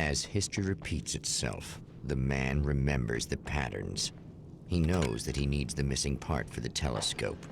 As history repeats itself, the man remembers the patterns. He knows that he needs the missing part for the telescope.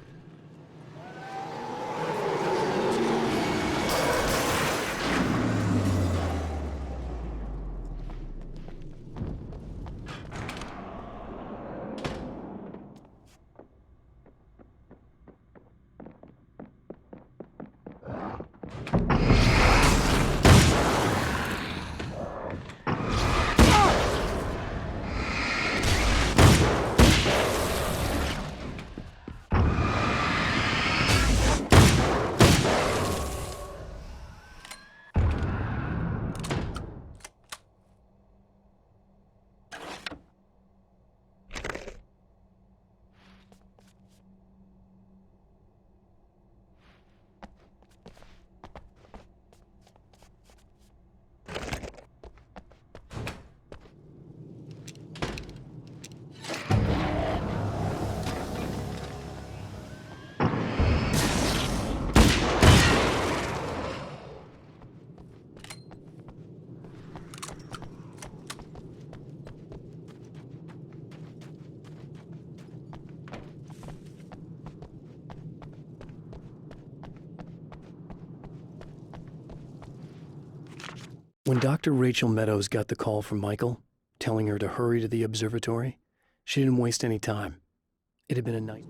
When Dr. Rachel Meadows got the call from Michael, telling her to hurry to the observatory, she didn't waste any time. It had been a night.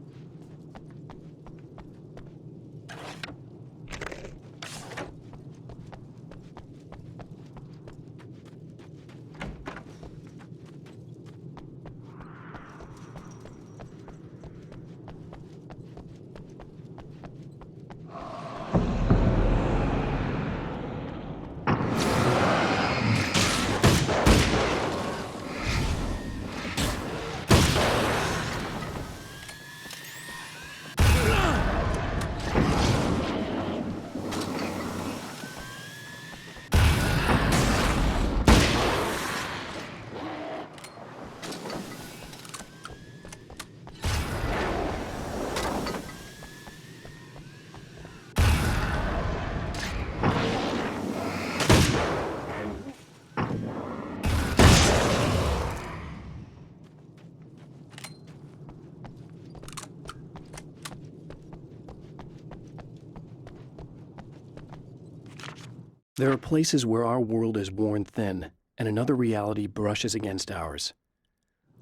There are places where our world is worn thin, and another reality brushes against ours.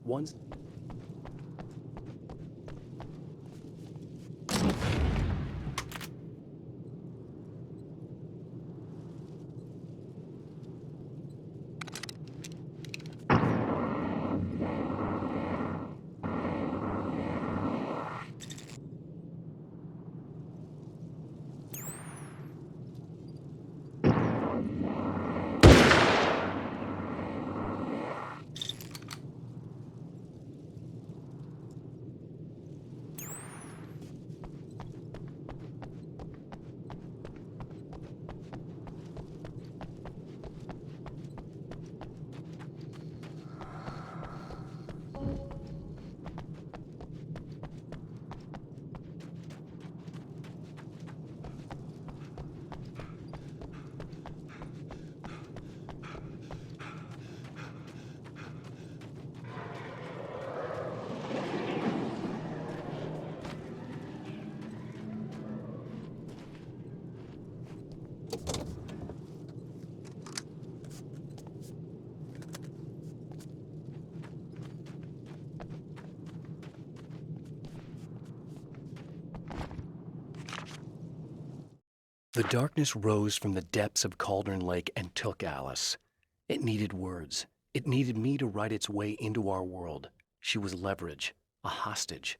Once... The darkness rose from the depths of Cauldron Lake and took Alice. It needed words. It needed me to write its way into our world. She was leverage, a hostage.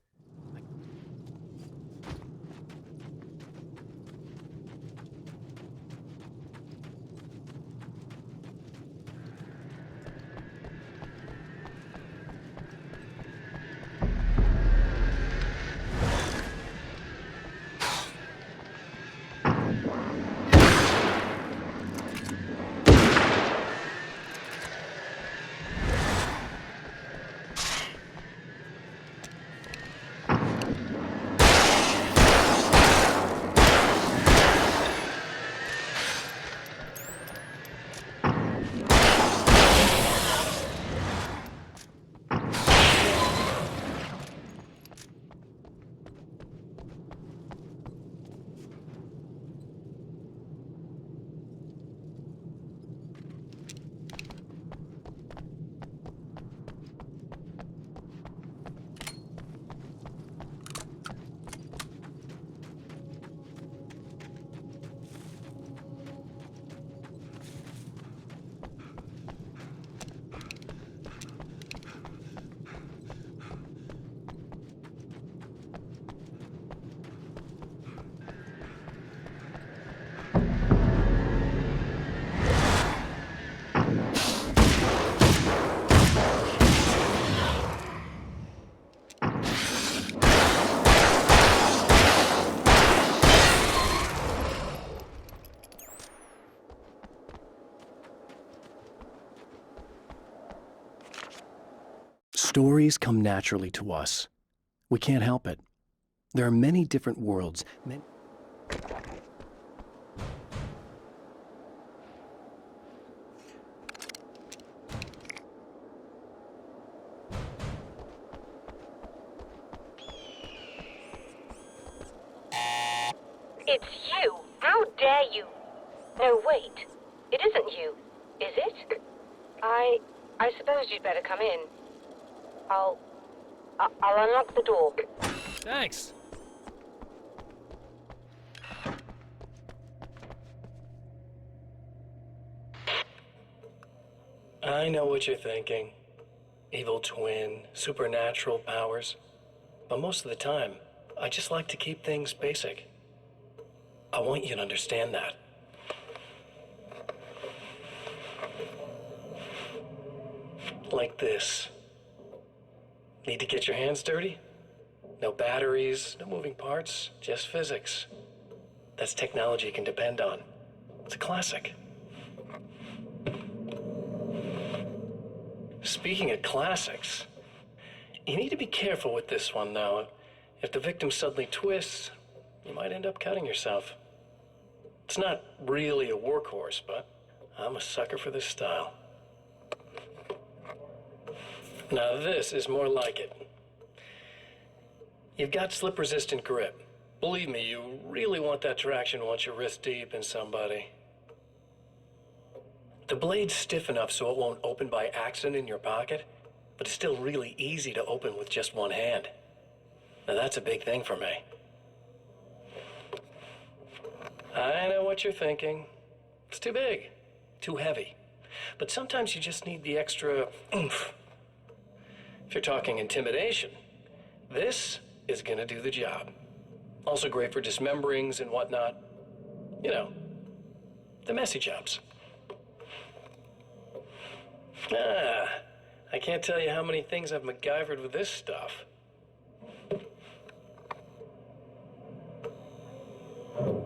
Stories come naturally to us. We can't help it. There are many different worlds. It's you! How dare you! No, wait. It isn't you, is it? I suppose you'd better come in. I'll unlock the door. Thanks. I know what you're thinking. Evil twin, supernatural powers. But most of the time, I just like to keep things basic. I want you to understand that. Like this. Need to get your hands dirty? No batteries, no moving parts, just physics. That's technology you can depend on. It's a classic. Speaking of classics, you need to be careful with this one, though. If the victim suddenly twists, you might end up cutting yourself. It's not really a workhorse, but I'm a sucker for this style. Now this is more like it. You've got slip-resistant grip. Believe me, you really want that traction once you're wrist deep in somebody. The blade's stiff enough so it won't open by accident in your pocket, but it's still really easy to open with just one hand. Now that's a big thing for me. I know what you're thinking. It's too big, too heavy. But sometimes you just need the extra oomph. If you're talking intimidation, this is gonna do the job. Also great for dismemberings and whatnot. You know, the messy jobs. I can't tell you how many things I've MacGyvered with this stuff.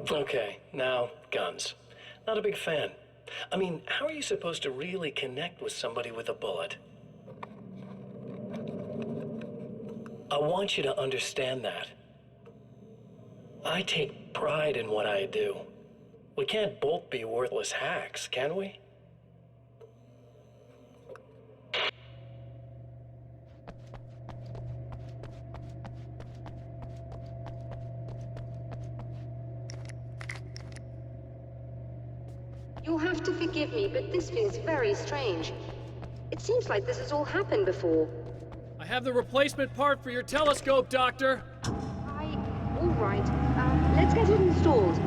Okay, now, guns. Not a big fan. I mean, how are you supposed to really connect with somebody with a bullet? I want you to understand that. I take pride in what I do. We can't both be worthless hacks, can we? You'll have to forgive me, but this feels very strange. It seems like this has all happened before. I have the replacement part for your telescope, Doctor. All right. Let's get it installed.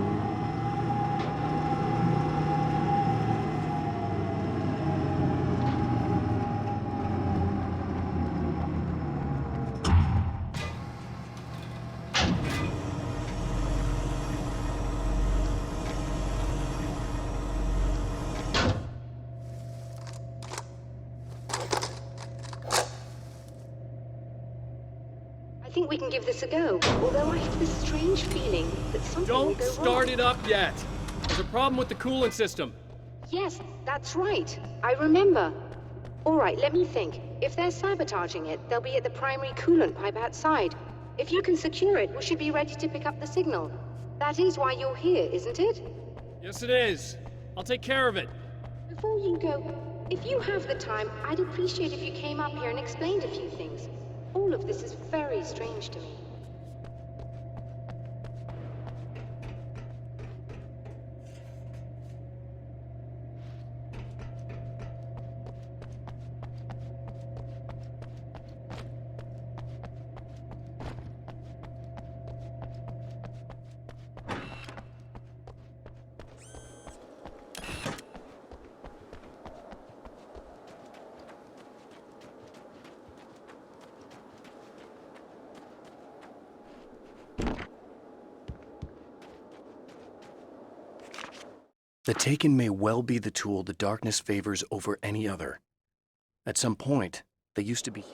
I think we can give this a go, although I have this strange feeling that something will Don't go start wrong. it up yet. There's a problem with the coolant system. Yes, that's right. I remember. All right, let me think. If they're sabotaging it, they'll be at the primary coolant pipe outside. If you can secure it, we should be ready to pick up the signal. That is why you're here, isn't it? Yes, it is. I'll take care of it. Before you go, if you have the time, I'd appreciate if you came up here and explained a few things. All of this is very strange to me. The Taken may well be the tool the darkness favors over any other. At some point, they used to be...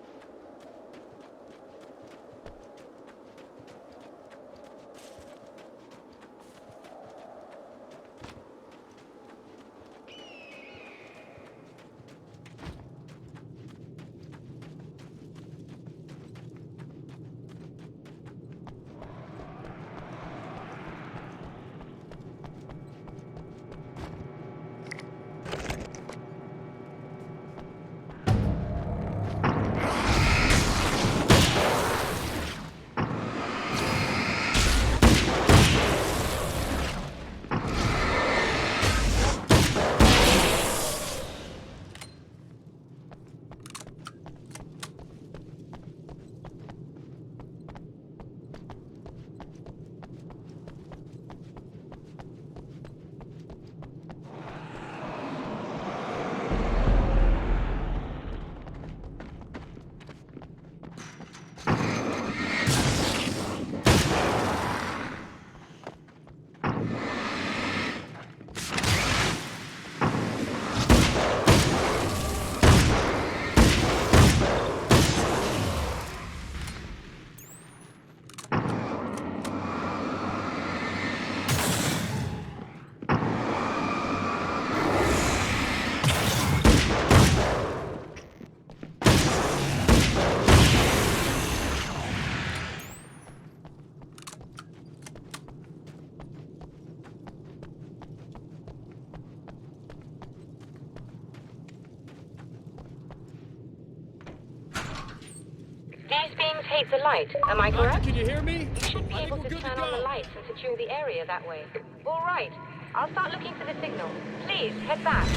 indicates a light. Am I Doctor, correct? can you hear me? You should be I think able we're to good to turn on the go. lights and secure the area that way. All right. I'll start looking for the signal. Please, head back.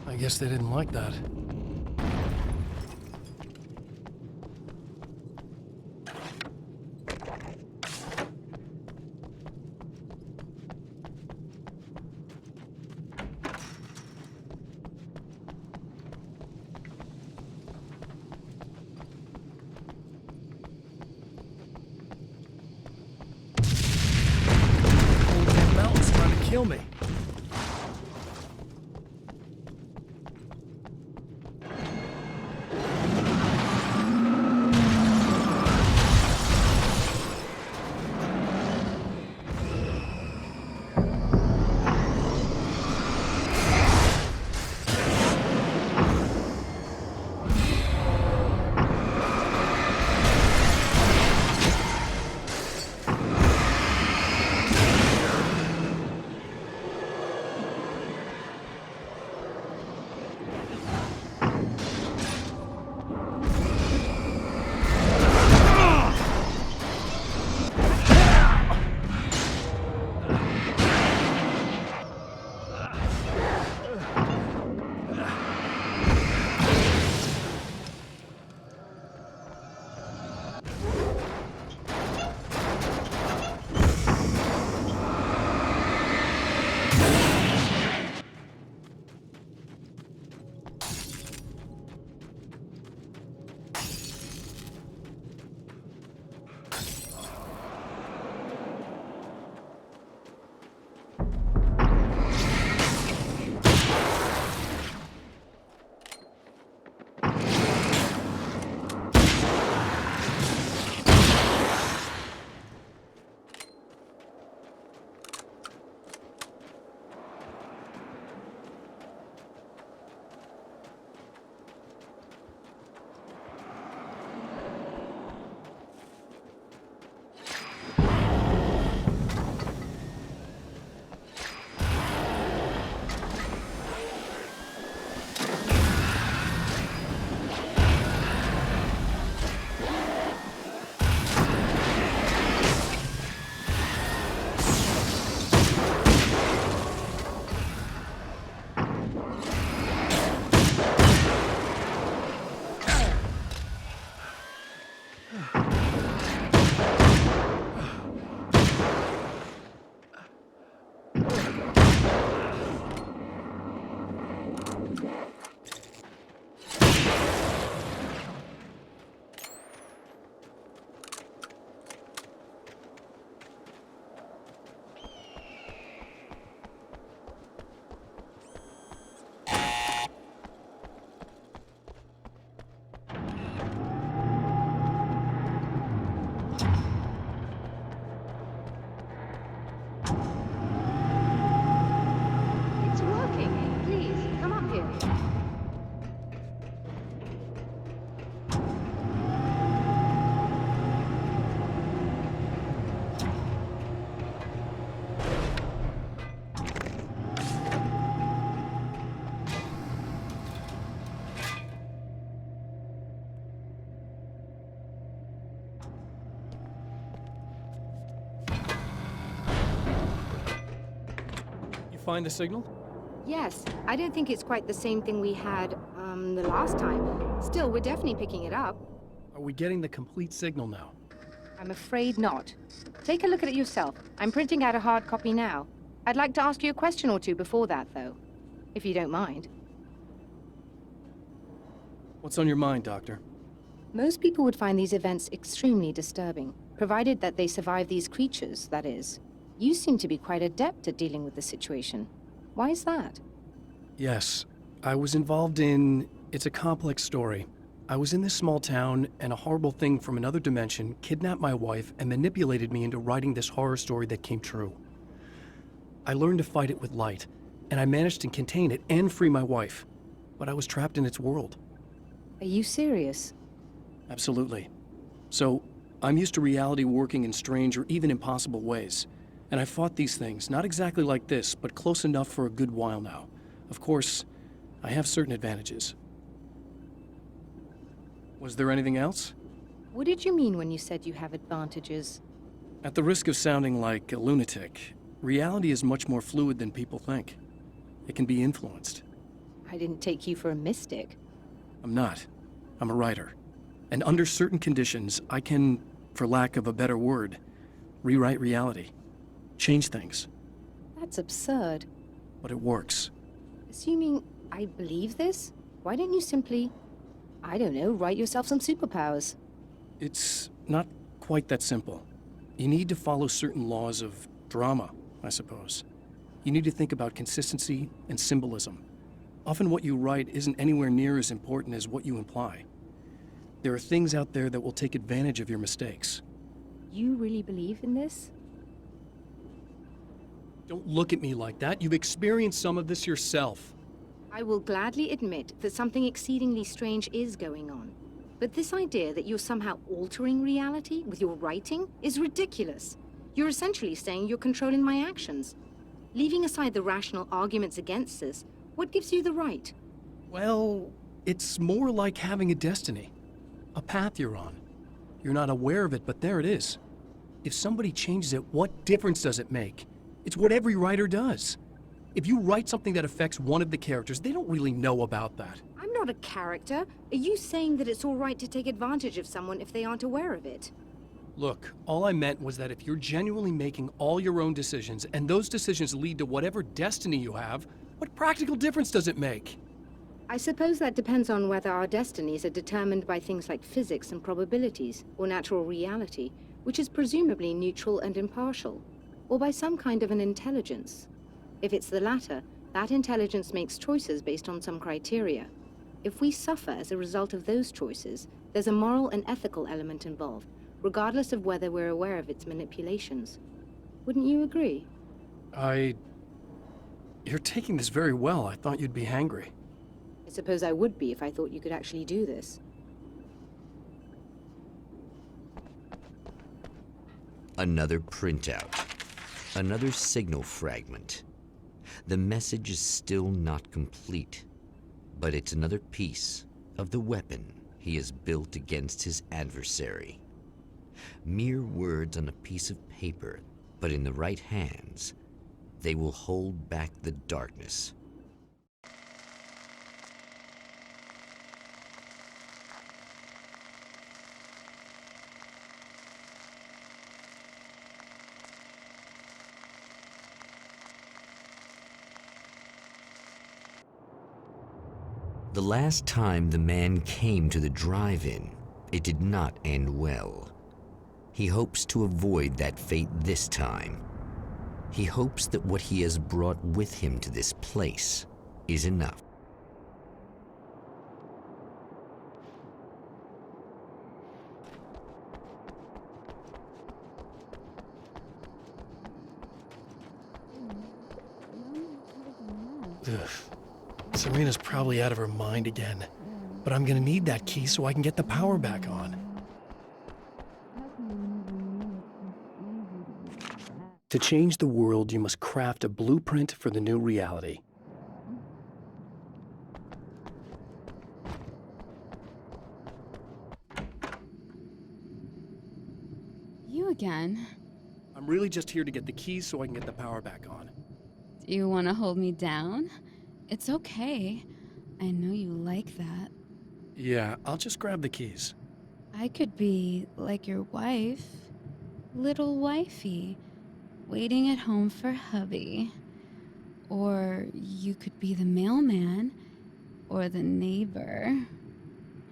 I guess they didn't like that. That mountain's trying to kill me. Find the signal? Yes. I don't think it's quite the same thing we had, the last time. Still, we're definitely picking it up. Are we getting the complete signal now? I'm afraid not. Take a look at it yourself. I'm printing out a hard copy now. I'd like to ask you a question or two before that, though. If you don't mind. What's on your mind, Doctor? Most people would find these events extremely disturbing, provided that they survive these creatures, that is. You seem to be quite adept at dealing with the situation. Why is that? Yes. I was involved in... It's a complex story. I was in this small town, and a horrible thing from another dimension kidnapped my wife and manipulated me into writing this horror story that came true. I learned to fight it with light, and I managed to contain it and free my wife. but I was trapped in its world. Are you serious? Absolutely. So, I'm used to reality working in strange or even impossible ways. And I fought these things, not exactly like this, but close enough for a good while now. Of course, I have certain advantages. Was there anything else? What did you mean when you said you have advantages? At the risk of sounding like a lunatic, reality is much more fluid than people think. It can be influenced. I didn't take you for a mystic. I'm not. I'm a writer. And under certain conditions, I can, for lack of a better word, rewrite reality. Change things. That's absurd. But it works. Assuming I believe this, why don't you simply, I don't know, write yourself some superpowers? It's not quite that simple. You need to follow certain laws of drama, I suppose. You need to think about consistency and symbolism. Often what you write isn't anywhere near as important as what you imply. There are things out there that will take advantage of your mistakes. You really believe in this? Don't look at me like that. You've experienced some of this yourself. I will gladly admit that something exceedingly strange is going on. But this idea that you're somehow altering reality with your writing is ridiculous. You're essentially saying you're controlling my actions. Leaving aside the rational arguments against this, what gives you the right? Well, it's more like having a destiny. A path you're on. You're not aware of it, but there it is. If somebody changes it, what difference does it make? It's what every writer does. If you write something that affects one of the characters, they don't really know about that. I'm not a character. Are you saying that it's all right to take advantage of someone if they aren't aware of it? Look, all I meant was that if you're genuinely making all your own decisions, and those decisions lead to whatever destiny you have, what practical difference does it make? I suppose that depends on whether our destinies are determined by things like physics and probabilities, or natural reality, which is presumably neutral and impartial, or by some kind of an intelligence. If it's the latter, that intelligence makes choices based on some criteria. If we suffer as a result of those choices, there's a moral and ethical element involved, regardless of whether we're aware of its manipulations. Wouldn't you agree? You're taking this very well. I thought you'd be hangry. I suppose I would be if I thought you could actually do this. Another printout. Another signal fragment. The message is still not complete, but it's another piece of the weapon he has built against his adversary. Mere words on a piece of paper, but in the right hands, they will hold back the darkness. The last time the man came to the drive-in, it did not end well. He hopes to avoid that fate this time. He hopes that what he has brought with him to this place is enough. Ugh. Serena's probably out of her mind again. But I'm gonna need that key so I can get the power back on. To change the world, you must craft a blueprint for the new reality. You again? I'm really just here to get the keys so I can get the power back on. Do you want to hold me down? It's okay. I know you like that. Yeah, I'll just grab the keys. I could be like your wife. Little wifey. Waiting at home for hubby. Or you could be the mailman. Or the neighbor.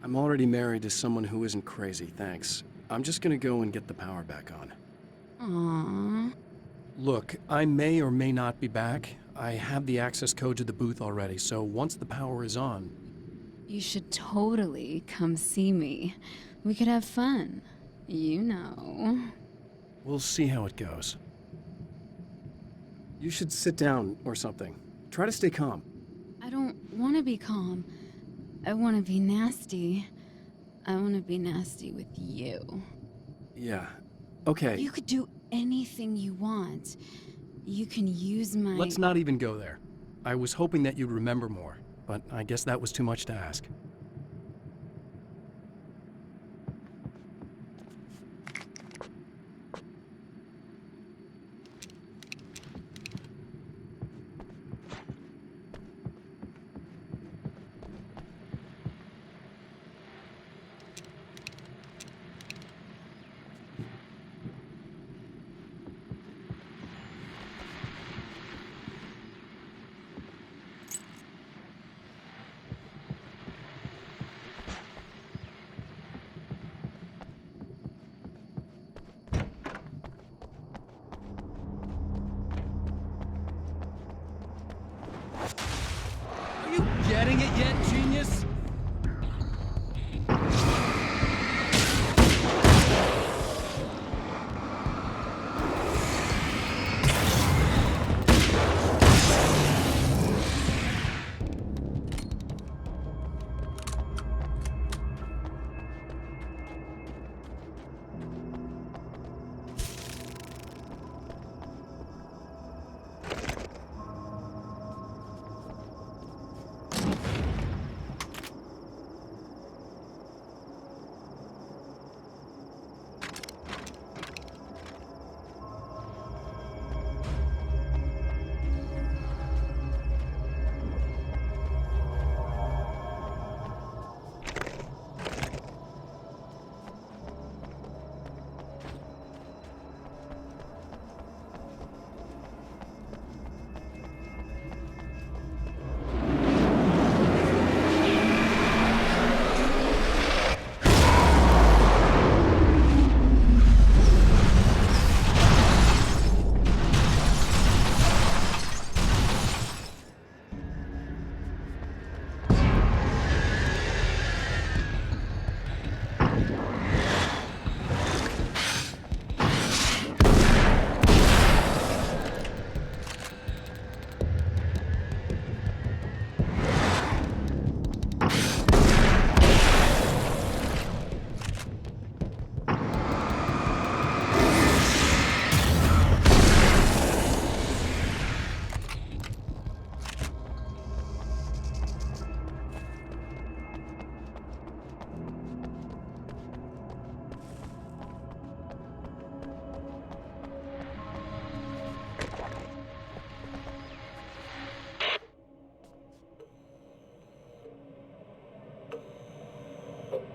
I'm already married to someone who isn't crazy, thanks. I'm just gonna go and get the power back on. Aww. Look, I may or may not be back. I have the access code to the booth already, so once the power is on... You should totally come see me. We could have fun. You know. We'll see how it goes. You should sit down or something. Try to stay calm. I don't want to be calm. I want to be nasty. I want to be nasty with you. Yeah, okay. You could do anything you want. You can use my... Let's not even go there. I was hoping that you'd remember more, but I guess that was too much to ask. Are you getting it yet, genius?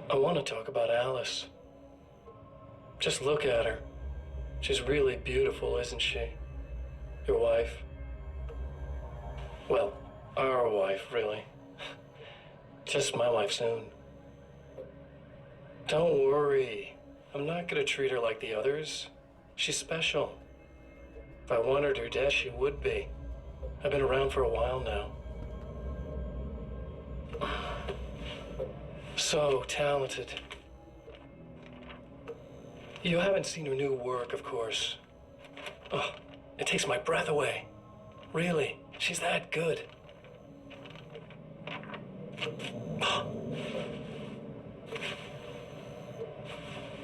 I want to talk about Alice. Just look at her. She's really beautiful, isn't she? Your wife. Well, our wife, really. Just my wife soon. Don't worry. I'm not gonna treat her like the others. She's special. If I wanted her dead, she would be. I've been around for a while now. So talented. You haven't seen her new work, of course. Oh, it takes my breath away. Really, she's that good.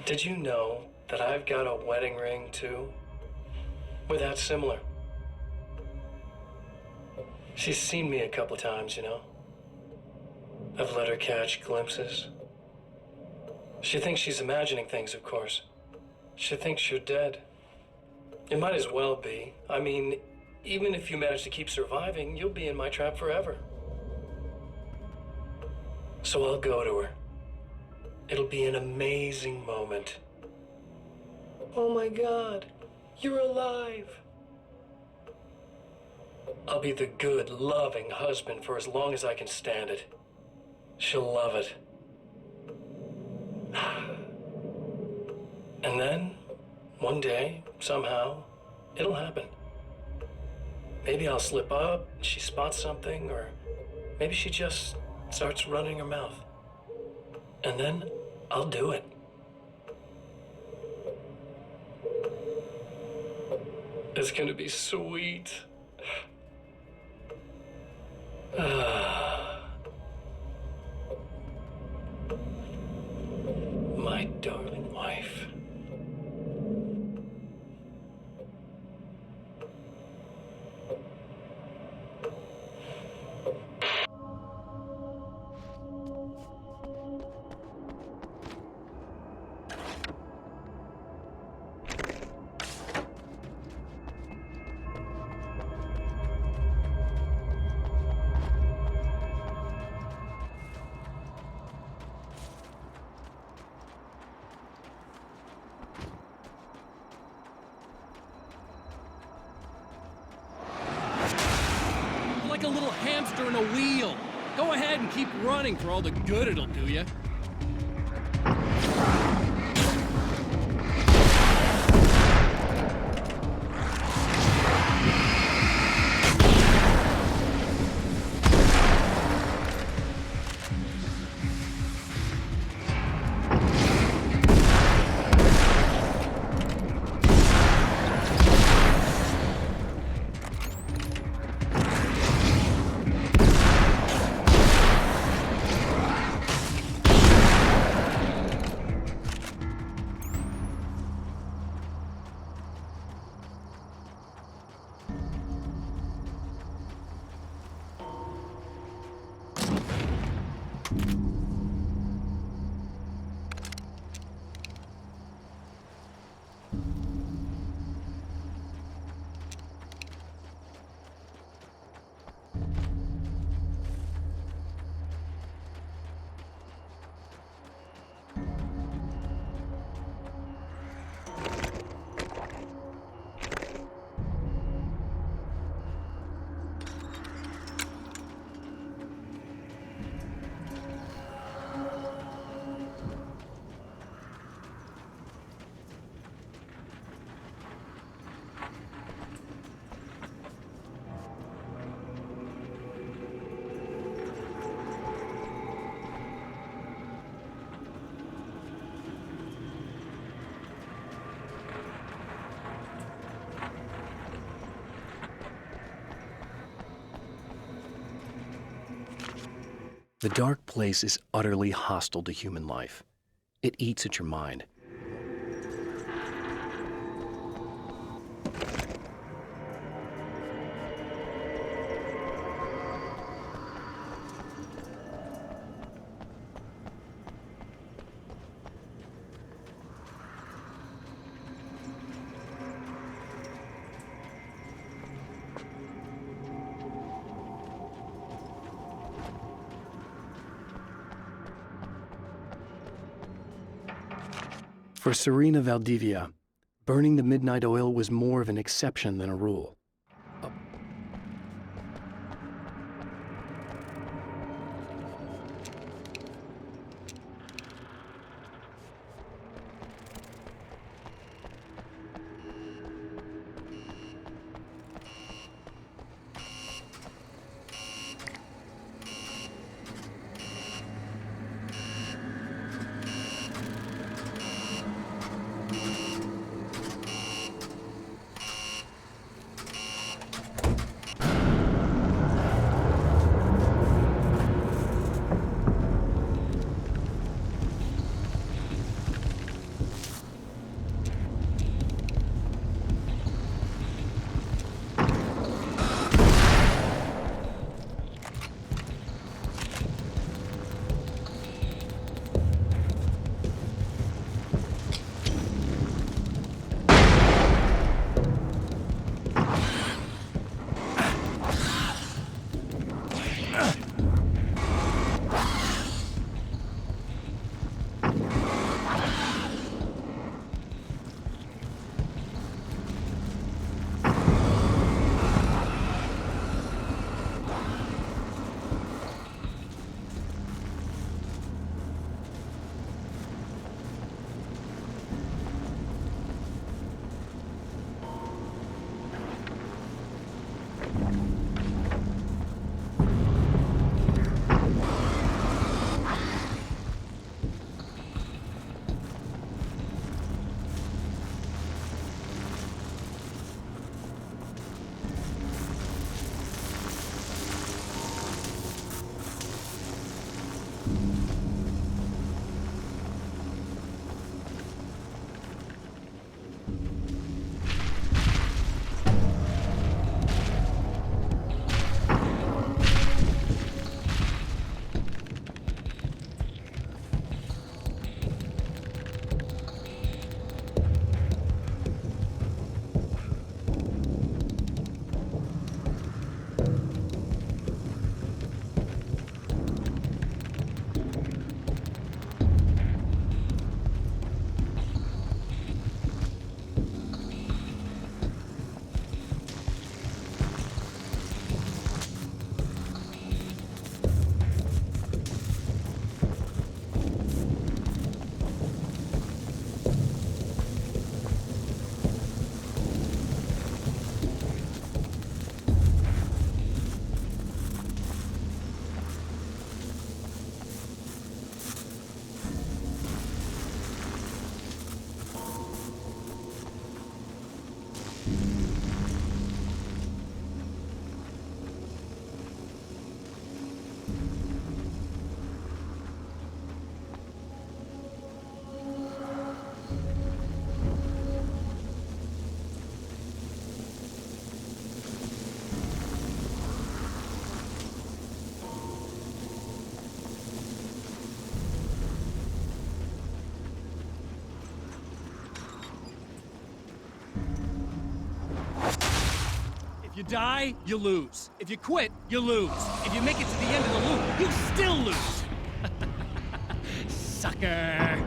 Did you know that I've got a wedding ring, too? We're that similar. She's seen me a couple times, you know. I've let her catch glimpses. She thinks she's imagining things, of course. She thinks you're dead. It might as well be. I mean, even if you manage to keep surviving, you'll be in my trap forever. So I'll go to her. It'll be an amazing moment. Oh my God, you're alive. I'll be the good, loving husband for as long as I can stand it. She'll love it. And then, one day, somehow, it'll happen. Maybe I'll slip up, and she spots something, or maybe she just starts running her mouth. And then, I'll do it. It's gonna be sweet. My darling wife. Like a little hamster in a wheel. Go ahead and keep running for all the good it'll do you. The dark place is utterly hostile to human life. It eats at your mind. For Serena Valdivia, burning the midnight oil was more of an exception than a rule. you die, you lose. If you quit, you lose. If you make it to the end of the loop, you still lose. Sucker.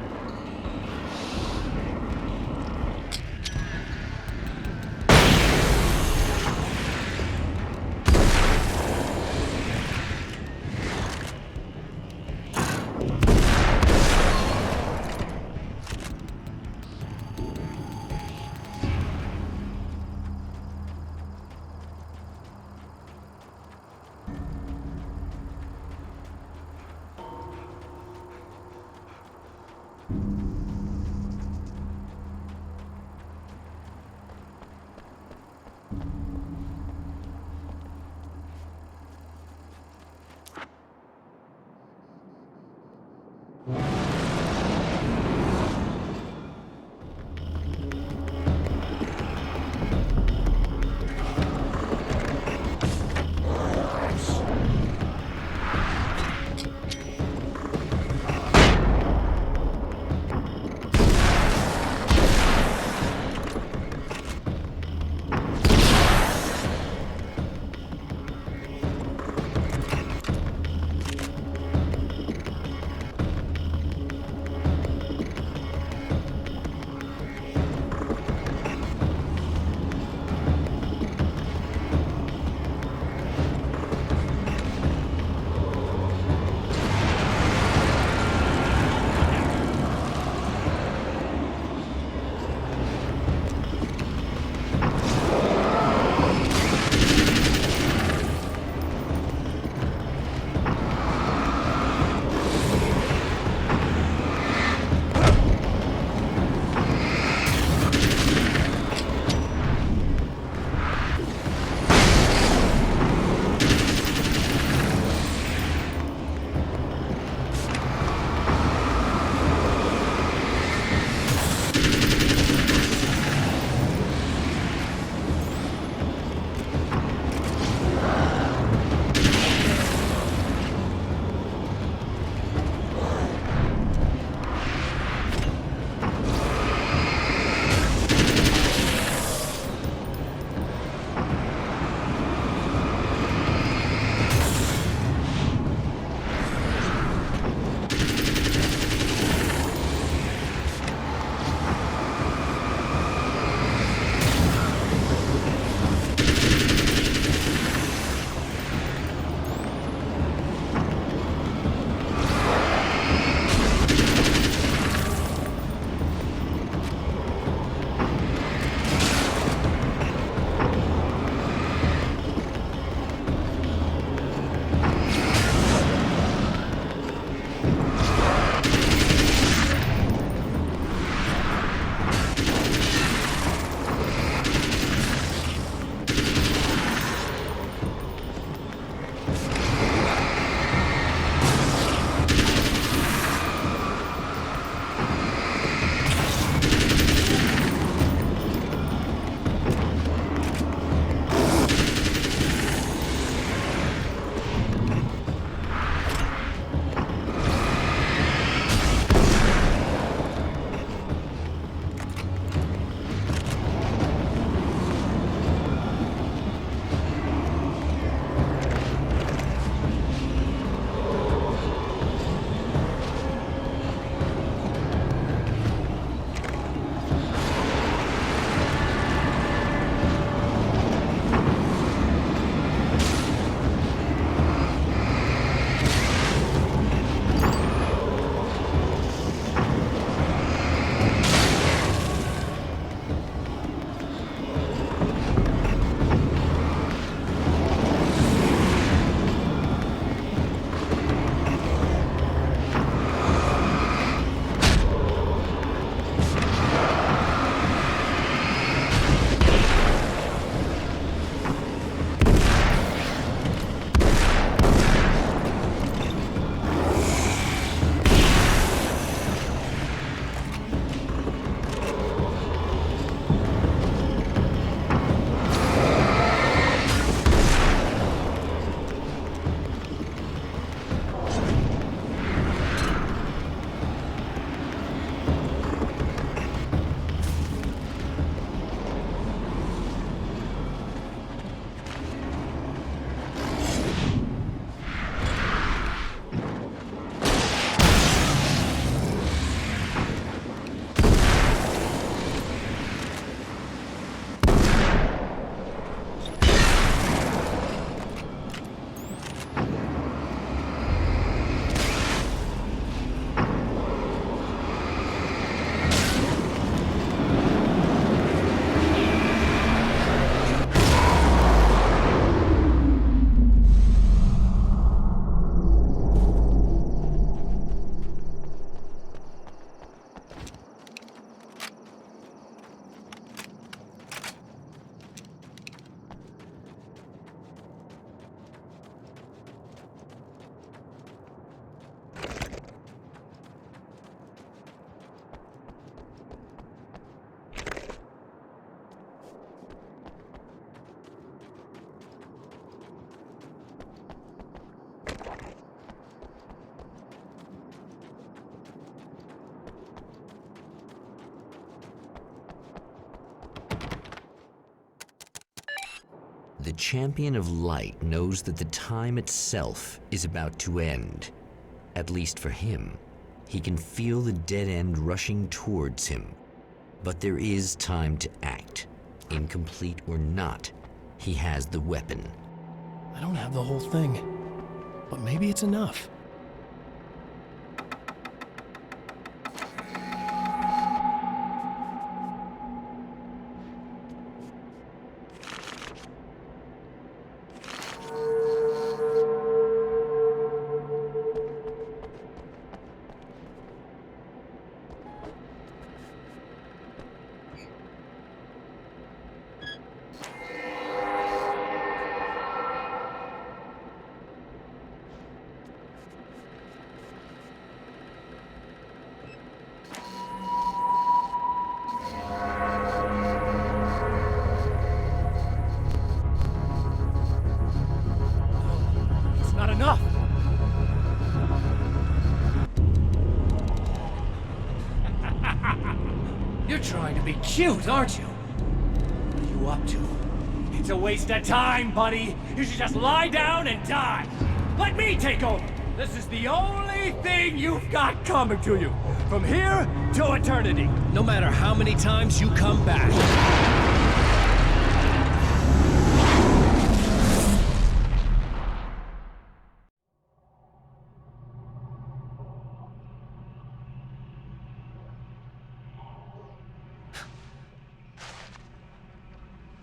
champion of light knows that the time itself is about to end. At least for him. He can feel the dead end rushing towards him. But there is time to act. Incomplete or not, he has the weapon. I don't have the whole thing, but maybe it's enough. Enough! You're trying to be cute, aren't you? What are you up to? It's a waste of time, buddy. You should just lie down and die. Let me take over. This is the only thing you've got coming to you. From here to eternity. No matter how many times you come back.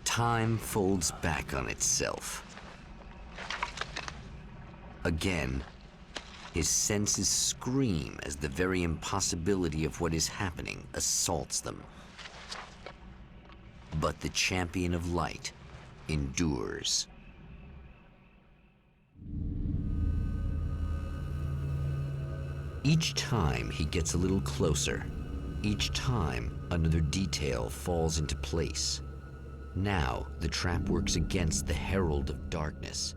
Time folds back on itself. Again, his senses scream as the very impossibility of what is happening assaults them. But the champion of light endures. Each time he gets a little closer, each time another detail falls into place. Now, the trap works against the Herald of Darkness,